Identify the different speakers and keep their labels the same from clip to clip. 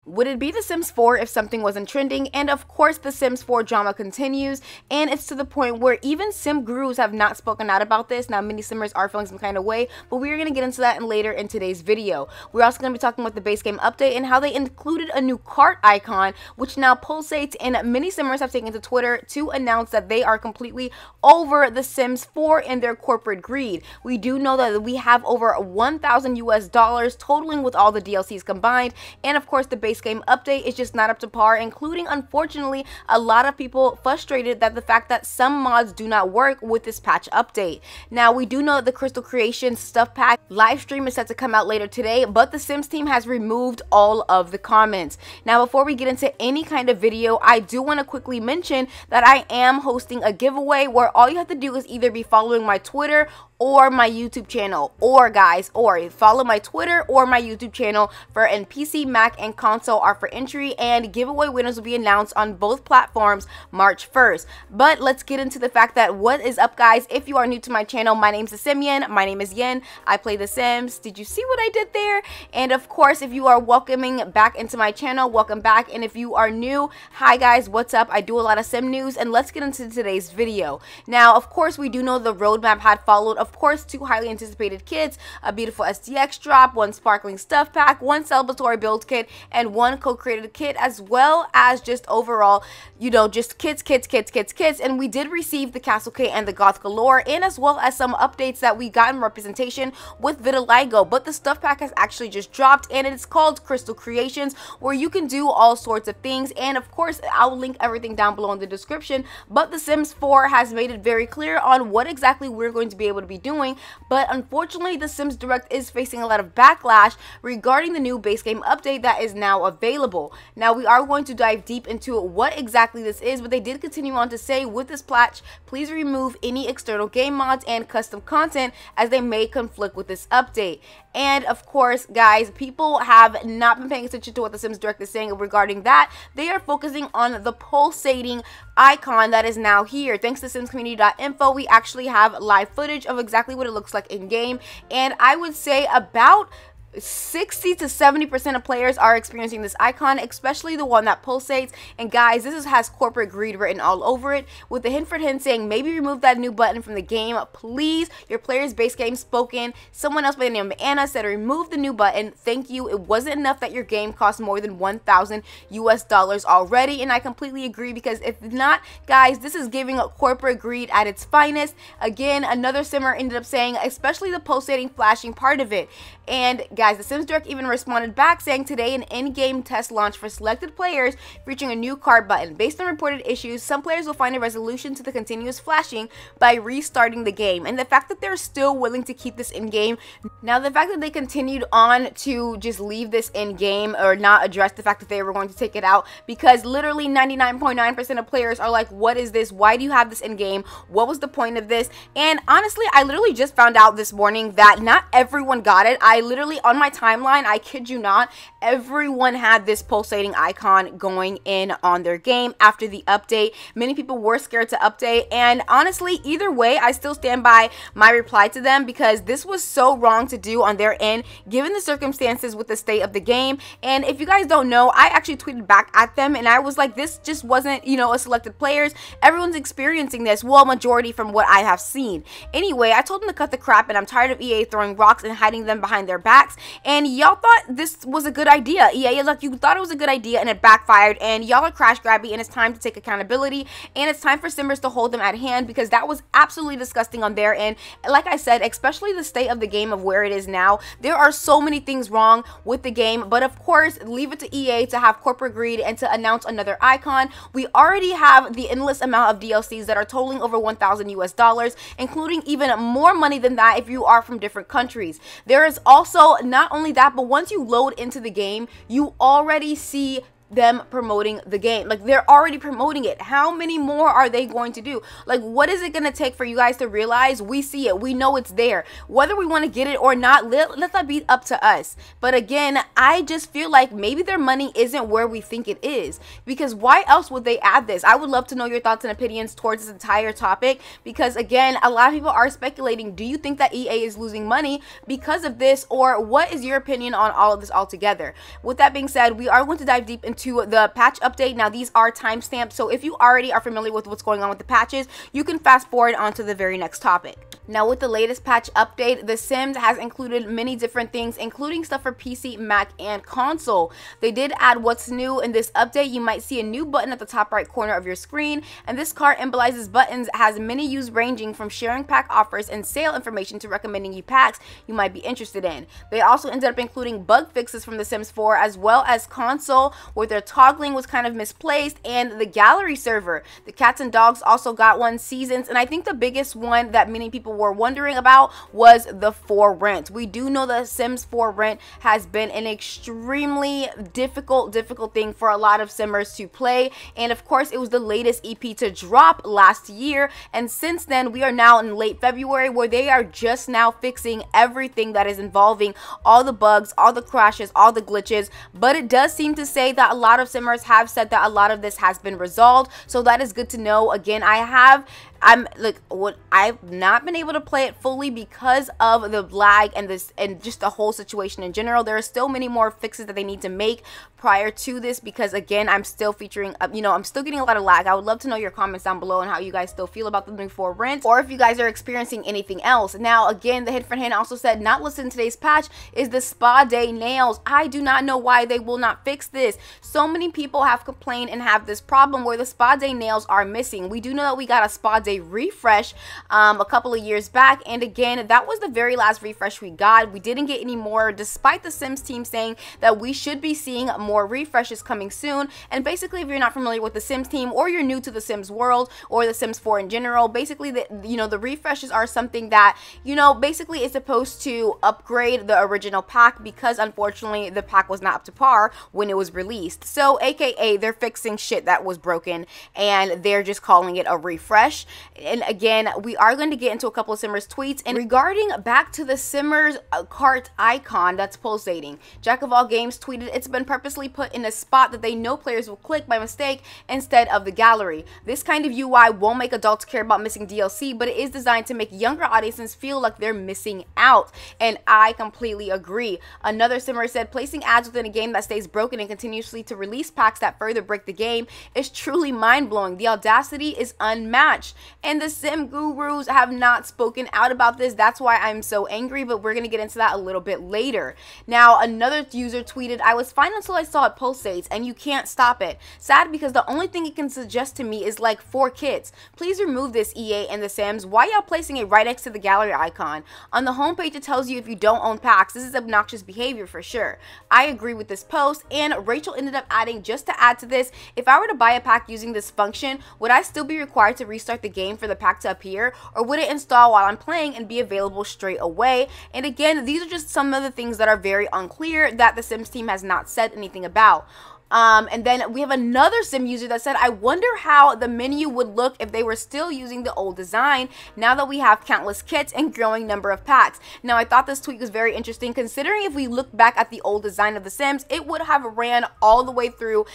Speaker 1: Would it be The Sims 4 if something wasn't trending? And of course, The Sims 4 drama continues, and it's to the point where even sim gurus have not spoken out about this. Now, many simmers are feeling some kind of way, but we're going to get into that later in today's video. We're also going to be talking about the base game update and how they included a new cart icon, which now pulsates, and many simmers have taken to Twitter to announce that they are completely over The Sims 4 and their corporate greed. We do know that we have over $1,000 totaling with all the DLCs combined, and of course, the base game update is just not up to par, including, unfortunately, a lot of people frustrated that the fact that some mods do not work with this patch update. Now, we do know that the Crystal Creations stuff pack live stream is set to come out later today, but the Sims team has removed all of the comments. Now, before we get into any kind of video, I do want to quickly mention that I am hosting a giveaway where all you have to do is either be following my Twitter or my YouTube channel, or follow my Twitter or my YouTube channel for PC, Mac, and console are for entry, and giveaway winners will be announced on both platforms March 1st. But let's get into the fact that what is up, guys. If you are new to my channel, my name's Simian. My name is Yen. I play The Sims. Did you see what I did there? And of course, if you are welcoming back into my channel, welcome back. And if you are new, hi guys, what's up? I do a lot of sim news, and let's get into today's video. Now, of course, we do know the roadmap had followed, of course, 2 highly anticipated kits, a beautiful SDX drop, 1 sparkling stuff pack, 1 celebratory build kit, and 1 co-created kit, as well as just overall, you know, just kits. And we did receive the Castle Kit and the Goth Galore, and as well as some updates that we got in representation with Vitiligo. But the stuff pack has actually just dropped, and it's called Crystal Creations, where you can do all sorts of things. And of course, I'll link everything down below in the description. But The Sims 4 has made it very clear on what exactly we're going to be able to be doing. But unfortunately, the Sims Direct is facing a lot of backlash regarding the new base game update that is now available. Now, we are going to dive deep into what exactly this is, but they did continue on to say, with this patch, please remove any external game mods and custom content, as they may conflict with this update. And of course, guys, people have not been paying attention to what the Sims Direct is saying regarding that. They are focusing on the pulsating icon that is now here. Thanks to simscommunity.info, we actually have live footage of exactly what it looks like in game, and I would say about 60 to 70% of players are experiencing this icon, especially the one that pulsates. And guys, this has corporate greed written all over it, with the hint for hint saying, maybe remove that new button from the game, please. Your player's base game spoken. Someone else by the name of Anna said, remove the new button, thank you. It wasn't enough that your game cost more than $1,000 already. And I completely agree, because if not, guys, this is giving corporate greed at its finest. Again, another simmer ended up saying, especially the pulsating flashing part of it. And guys, the Sims Direct even responded back saying, today an in-game test launch for selected players featuring a new card button. Based on reported issues, some players will find a resolution to the continuous flashing by restarting the game. And the fact that they're still willing to keep this in-game, now the fact that they continued on to just leave this in-game or not address the fact that they were going to take it out, because literally 99.9% of players are like, what is this? Why do you have this in-game? What was the point of this? And honestly, I literally just found out this morning that not everyone got it. I literally, on my timeline, I kid you not, everyone had this pulsating icon going in on their game after the update. Many people were scared to update, and honestly, either way, I still stand by my reply to them, because this was so wrong to do on their end, given the circumstances with the state of the game. And if you guys don't know, I actually tweeted back at them, and I was like, this just wasn't, you know, a selected players. Everyone's experiencing this. Well, majority from what I have seen. Anyway, I told them to cut the crap, and I'm tired of EA throwing rocks and hiding them behind their backs. And y'all thought this was a good idea. EA, like, you thought it was a good idea, and it backfired, and y'all are crash grabby, and it's time to take accountability, and it's time for simmers to hold them at hand, because that was absolutely disgusting on their end. Like I said, especially the state of the game of where it is now, there are so many things wrong with the game. But of course, leave it to EA to have corporate greed and to announce another icon. We already have the endless amount of DLCs that are totaling over $1,000, including even more money than that if you are from different countries. There is also not only that, but once you load into the game, you already see them promoting the game. Like, they're already promoting it. How many more are they going to do? Like, what is it going to take for you guys to realize we see it, we know it's there, whether we want to get it or not? Let that be up to us. But again, I just feel like maybe their money isn't where we think it is, because why else would they add this? I would love to know your thoughts and opinions towards this entire topic, because again, a lot of people are speculating, do you think that EA is losing money because of this, or what is your opinion on all of this altogether? With that being said, we are going to dive deep into the patch update. Now, these are timestamped, so if you already are familiar with what's going on with the patches, you can fast forward on to the very next topic. Now, with the latest patch update, The Sims has included many different things, including stuff for PC, Mac, and console. They did add what's new in this update. You might see a new button at the top right corner of your screen, and this card embolizes buttons, has many use ranging from sharing pack offers and sale information to recommending you packs you might be interested in. They also ended up including bug fixes from The Sims 4, as well as console, where their toggling was kind of misplaced, and the gallery server. The cats and dogs also got one, seasons, and I think the biggest one that many people were wondering about was the for rent. We do know that Sims 4 rent has been an extremely difficult thing for a lot of simmers to play, and of course it was the latest EP to drop last year, and since then we are now in late February, where they are just now fixing everything that is involving all the bugs, all the crashes, all the glitches. But it does seem to say that a lot of simmers have said that a lot of this has been resolved, so that is good to know. Again, I've not been able to play it fully because of the lag and just the whole situation in general. There are still many more fixes that they need to make prior to this, because again, I'm still featuring, I'm still getting a lot of lag. I would love to know your comments down below and how you guys still feel about the new for rent, or if you guys are experiencing anything else. Now, again, the Hit for Hand also said not listed in today's patch is the spa day nails. I do not know why they will not fix this. So many people have complained and have this problem where the spa day nails are missing. We do know that we got a spa day refresh a couple of years back, and again, that was the very last refresh we got. We didn't get any more, despite the Sims team saying that we should be seeing more refreshes coming soon. And basically, if you're not familiar with the Sims team, or you're new to the Sims world or the Sims 4 in general, basically the refreshes are something that basically is supposed to upgrade the original pack, because unfortunately the pack was not up to par when it was released. So aka they're fixing shit that was broken and they're just calling it a refresh. And again, we are going to get into a couple of Simmers tweets, and regarding back to the Simmers cart icon that's pulsating, Jack of All Games tweeted, it's been purposely put in a spot that they know players will click by mistake instead of the gallery. This kind of UI won't make adults care about missing DLC, but it is designed to make younger audiences feel like they're missing out, and I completely agree. Another Simmer said, placing ads within a game that stays broken and continuously to release packs that further break the game is truly mind-blowing. The audacity is unmatched, and the Sim gurus have not spoken out about this. That's why I'm so angry, but we're gonna get into that a little bit later. Now, another user tweeted, I was fine until I saw it pulsates, and you can't stop it. Sad because the only thing it can suggest to me is like 4 kids. Please remove this, EA and the Sims. Why y'all placing it right next to the gallery icon? On the homepage, it tells you if you don't own packs. This is obnoxious behavior for sure. I agree with this post, and Rachel ended up adding, just to add to this, if I were to buy a pack using this function, would I still be required to restart the game for the pack to appear, or would it install while I'm playing and be available straight away? And again, these are just some of the things that are very unclear that the Sims team has not said anything about. And then we have another Sim user that said, I wonder how the menu would look if they were still using the old design now that we have countless kits and growing number of packs. Now, I thought this tweet was very interesting, considering if we look back at the old design of the Sims, it would have ran all the way through.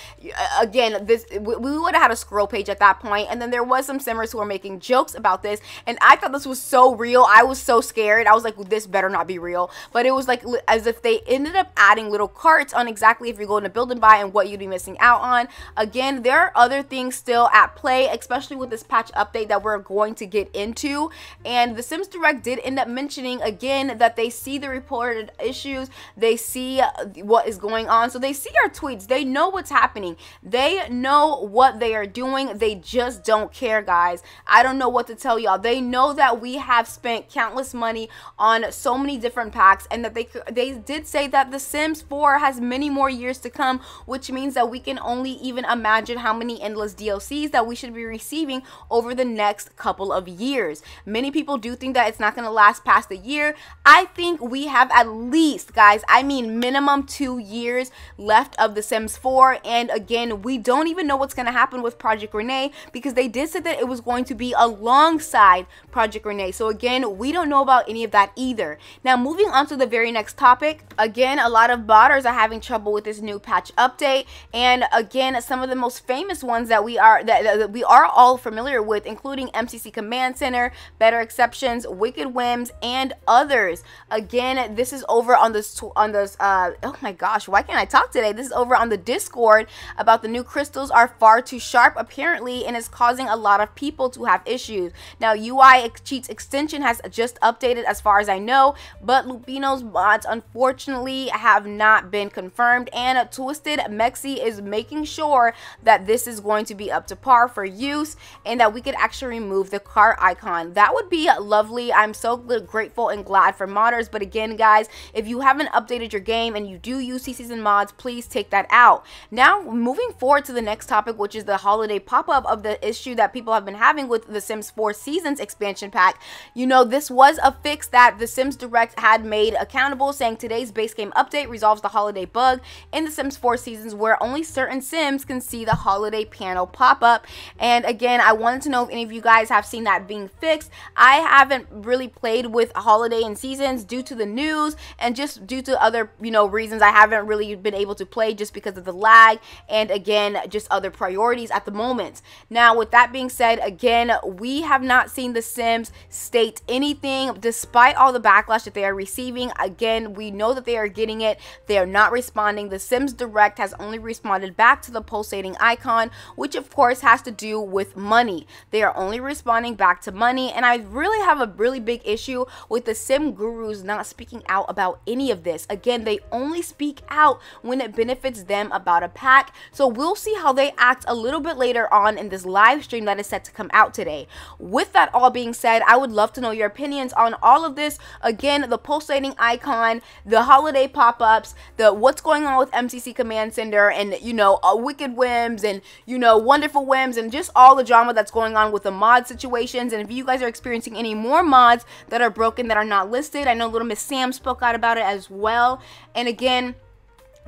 Speaker 1: Again, we would have had a scroll page at that point, and then there was some Simmers who were making jokes about this, and I thought this was so real. I was so scared. I was like, this better not be real. But it was like as if they ended up adding little carts on exactly if you're going to build and buy and what you'd be missing out on. Again, there are other things still at play, especially with this patch update that we're going to get into. And the Sims Direct did end up mentioning again that they see the reported issues, they see what is going on, so they see our tweets, they know what's happening, they know what they are doing, they just don't care, guys. I don't know what to tell y'all. They know that we have spent countless money on so many different packs, and that they did say that the Sims 4 has many more years to come, which means means that we can only even imagine how many endless DLCs that we should be receiving over the next couple of years. Many people do think that it's not going to last past a year. I think we have at least, guys, I mean minimum 2 years left of The Sims 4, and again, we don't even know what's going to happen with Project Renee, because they did say that it was going to be alongside Project Renee. So again, we don't know about any of that either. Now, moving on to the very next topic, again, a lot of botters are having trouble with this new patch update, and again, some of the most famous ones that we are all familiar with, including MCC Command Center, Better Exceptions, Wicked Whims, and others. Again, this is over on this oh my gosh, why can't I talk today? This is over on the Discord about the new crystals are far too sharp apparently, and is causing a lot of people to have issues. Now, UI Cheats extension has just updated as far as I know, but Lupino's mods unfortunately have not been confirmed, and Twisted Mexi is making sure that this is going to be up to par for use, and that we could actually remove the car icon. That would be lovely. I'm so grateful and glad for modders, but again, guys, if you haven't updated your game and you do use CCs and mods, please take that out. Now, moving forward to the next topic, which is the holiday pop-up of the issue that people have been having with the Sims 4 Seasons expansion pack. You know, this was a fix that the Sims Direct had made accountable, saying today's base game update resolves the holiday bug in the Sims 4 Seasons where only certain Sims can see the holiday panel pop up. And again, I wanted to know if any of you guys have seen that being fixed. I haven't really played with holiday and seasons due to the news, and just due to other, you know, reasons. I haven't really been able to play just because of the lag, and again, just other priorities at the moment. Now, with that being said, again, we have not seen the Sims state anything despite all the backlash that they are receiving. Again, we know that they are getting it. They are not responding. The Sims Direct has only responded back to the pulsating icon, which of course has to do with money. They are only responding back to money, and I really have a really big issue with the Sim gurus not speaking out about any of this. Again, they only speak out when it benefits them about a pack, so we'll see how they act a little bit later on in this live stream that is set to come out today. With that all being said, I would love to know your opinions on all of this. Again, the pulsating icon, the holiday pop-ups, the what's going on with MCC Command Center, and you know, Wicked Whims, and you know, Wonderful Whims, and just all the drama that's going on with the mod situations. And if you guys are experiencing any more mods that are broken that are not listed, I know Little Miss Sam spoke out about it as well. And again,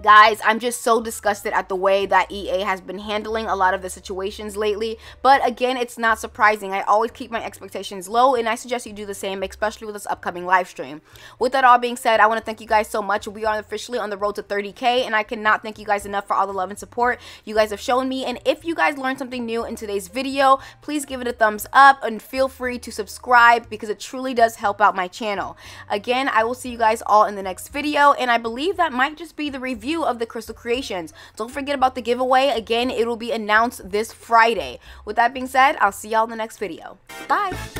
Speaker 1: guys, I'm just so disgusted at the way that EA has been handling a lot of the situations lately. But again, it's not surprising. I always keep my expectations low, and I suggest you do the same, especially with this upcoming live stream. With that all being said, I want to thank you guys so much. We are officially on the road to 30K, and I cannot thank you guys enough for all the love and support you guys have shown me. And if you guys learned something new in today's video, please give it a thumbs up and feel free to subscribe, because it truly does help out my channel. Again, I will see you guys all in the next video, and I believe that might just be the review of the Crystal Creations. Don't forget about the giveaway. Again, it will be announced this Friday. With that being said, I'll see y'all in the next video. Bye!